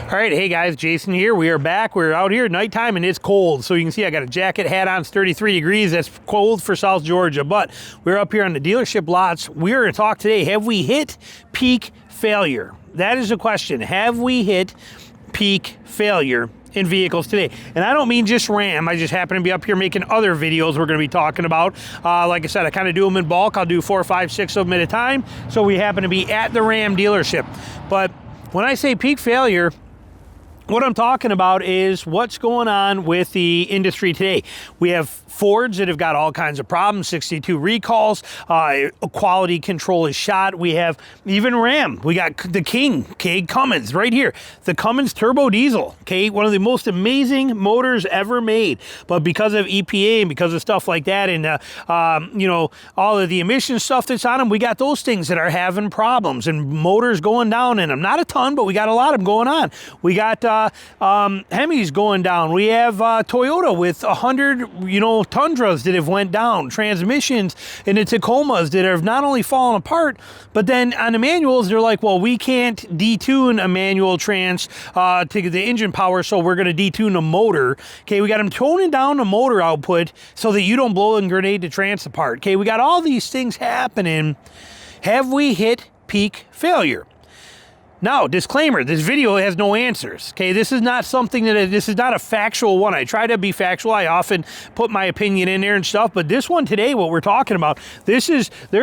All right, hey guys, Jason here. We are back. We're out here at nighttime and it's cold. So you can see I got a jacket, hat on. It's 33 degrees. That's cold for South Georgia. But we're up here on the dealership lots. We're going to talk today. Have we hit peak failure? That is the question. Have we hit peak failure in vehicles today? And I don't mean just Ram. I just happen to be up here making other videos we're going to be talking about. Like I said, I kind of do them in bulk. I'll do 4, 5, 6 of them at a time. So we happen to be at the Ram dealership. But when I say peak failure, what I'm talking about is what's going on with the industry today. We have Fords that have got all kinds of problems, 62 recalls, quality control is shot. We have even Ram. We got the king, okay, Cummins right here. The Cummins turbo diesel, okay, one of the most amazing motors ever made. But because of EPA and because of stuff like that and, you know, all of the emission stuff that's on them, we got those things that are having problems and motors going down in them. Not a ton, but we got a lot of them going on. We got Hemis going down. We have Toyota with 100, you know, Tundras that have went down. Transmissions in the Tacomas that have not only fallen apart, but then on the manuals, they're like, well, we can't detune a manual trans to the engine power, so we're going to detune the motor. Okay, we got them toning down the motor output so that you don't blow and grenade the trans apart. Okay, we got all these things happening. Have we hit peak failure? Now, disclaimer, this video has no answers, okay? This is not something that, this is not a factual one. I try to be factual. I often put my opinion in there and stuff, but this one today, what we're talking about, there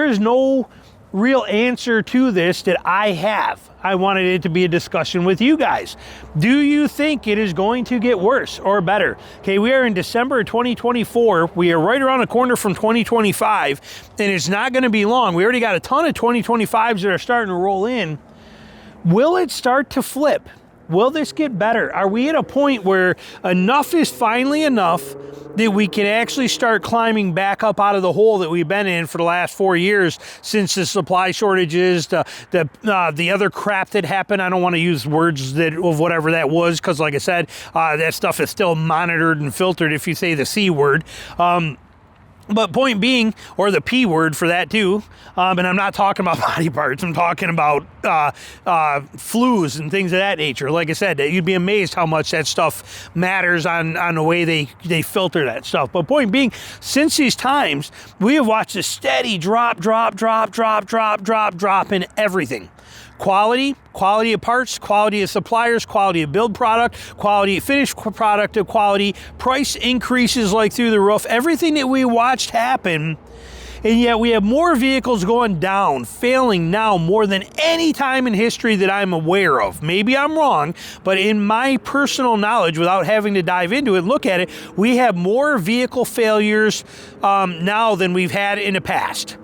is no real answer to this that I have. I wanted it to be a discussion with you guys. Do you think it is going to get worse or better? Okay, we are in December of 2024. We are right around the corner from 2025, and it's not going to be long. We already got a ton of 2025s that are starting to roll in. Will it start to flip? Will this get better? Are we at a point where enough is finally enough that we can actually start climbing back up out of the hole that we've been in for the last 4 years since the supply shortages, the other crap that happened? I don't want to use words that of whatever that was because, like I said, that stuff is still monitored and filtered if you say the C word. But point being, or the P word for that too, and I'm not talking about body parts, I'm talking about flues and things of that nature. Like I said, you'd be amazed how much that stuff matters on the way they filter that stuff. But point being, since these times, we have watched a steady drop in everything. Quality of parts, quality of suppliers, quality of build product, quality of finished product, of quality, price increases like through the roof, everything that we watched happen, and yet we have more vehicles going down, failing now more than any time in history that I'm aware of. Maybe I'm wrong, but in my personal knowledge, without having to dive into it, look at it, we have more vehicle failures now than we've had in the past.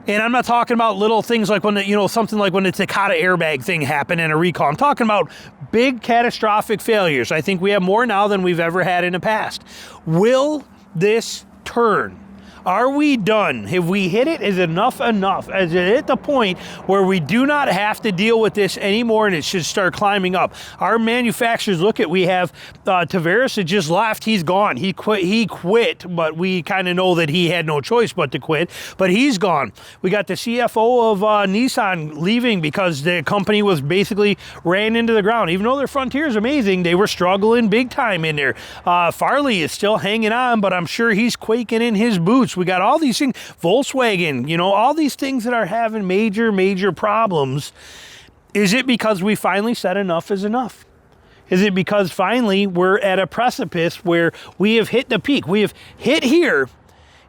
And I'm not talking about little things like when, something like when the Takata airbag thing happened in a recall. I'm talking about big catastrophic failures. I think we have more now than we've ever had in the past. Will this turn? Are we done? Have we hit it? Is enough enough? Is it at the point where we do not have to deal with this anymore and it should start climbing up? Our manufacturers, look at, we have Tavares that just left. He's gone. He quit, but we kind of know that he had no choice but to quit, but he's gone. We got the CFO of Nissan leaving because the company was basically ran into the ground. Even though their Frontier is amazing, they were struggling big time in there. Farley is still hanging on, but I'm sure he's quaking in his boots. We got all these things, Volkswagen, all these things that are having major problems. Is it because we finally said enough is enough? Is it because finally we're at a precipice where we have hit the peak? We have hit here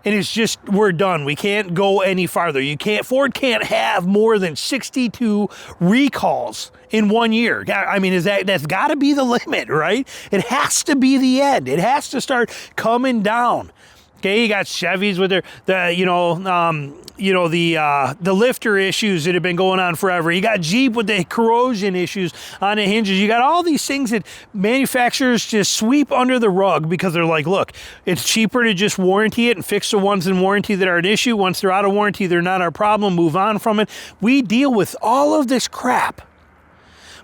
and it's just, we're done. We can't go any farther. Ford can't have more than 62 recalls in 1 year. I mean, that's got to be the limit, right? It has to be the end. It has to start coming down. Okay, you got Chevys with the lifter issues that have been going on forever. You got Jeep with the corrosion issues on the hinges. You got all these things that manufacturers just sweep under the rug because they're like, look, it's cheaper to just warranty it and fix the ones in warranty that are an issue. Once they're out of warranty, they're not our problem. Move on from it. We deal with all of this crap.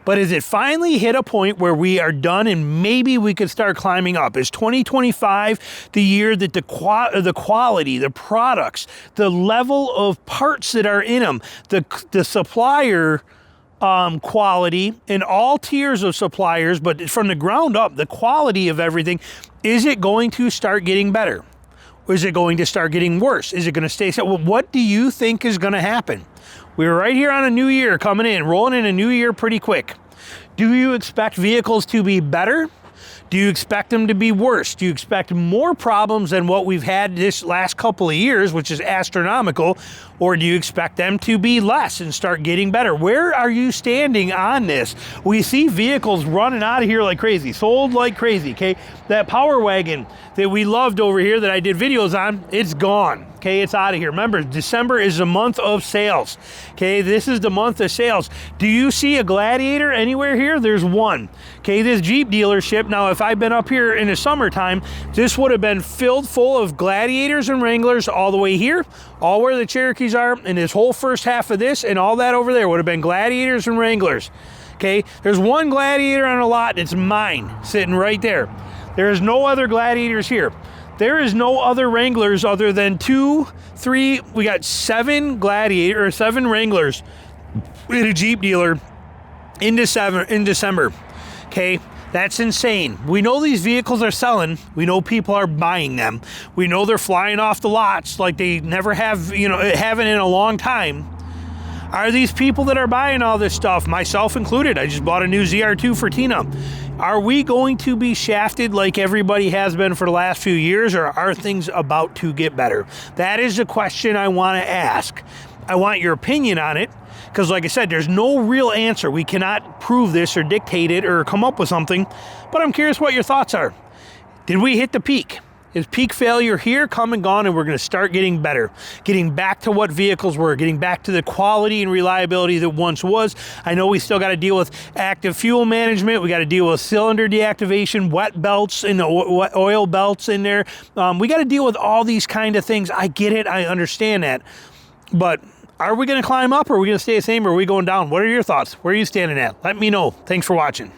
But is it finally hit a point where we are done and maybe we could start climbing up? Is 2025 the year that the quality, the products, the level of parts that are in them, the supplier quality in all tiers of suppliers, but from the ground up, the quality of everything, is it going to start getting better? Or is it going to start getting worse? Is it going to stay? Well, what do you think is going to happen? We're right here on a new year coming in, rolling in a new year pretty quick. Do you expect vehicles to be better? Do you expect them to be worse? Do you expect more problems than what we've had this last couple of years, which is astronomical? Or do you expect them to be less and start getting better? Where are you standing on this? We see vehicles running out of here like crazy, sold like crazy, okay? That Power Wagon that we loved over here that I did videos on, it's gone. Okay, it's out of here. Remember, December is the month of sales. Okay, this is the month of sales. Do you see a Gladiator anywhere here? There's one. Okay, this Jeep dealership, now if I've been up here in the summertime, this would have been filled full of Gladiators and Wranglers all the way here, all where the Cherokees are, and this whole first half of this and all that over there would have been Gladiators and Wranglers. Okay, there's one Gladiator on a lot, it's mine, sitting right there. There's no other Gladiators here. There is no other Wranglers other than 2, 3, we got 7 Gladiator, or 7 Wranglers in a Jeep dealer in December. Okay, that's insane. We know these vehicles are selling. We know people are buying them. We know they're flying off the lots like they never have, haven't in a long time. Are these people that are buying all this stuff, myself included, I just bought a new ZR2 for Tina. Are we going to be shafted like everybody has been for the last few years, or are things about to get better? That is the question I want to ask. I want your opinion on it, because like I said, there's no real answer. We cannot prove this or dictate it or come up with something, but I'm curious what your thoughts are. Did we hit the peak? Is peak failure here, come and gone, and we're going to start getting better, getting back to what vehicles were, getting back to the quality and reliability that once was? I know we still got to deal with active fuel management. We got to deal with cylinder deactivation, wet belts and oil belts in there. We got to deal with all these kind of things. I get it. I understand that. But are we going to climb up, or are we going to stay the same, or are we going down? What are your thoughts? Where are you standing at? Let me know. Thanks for watching.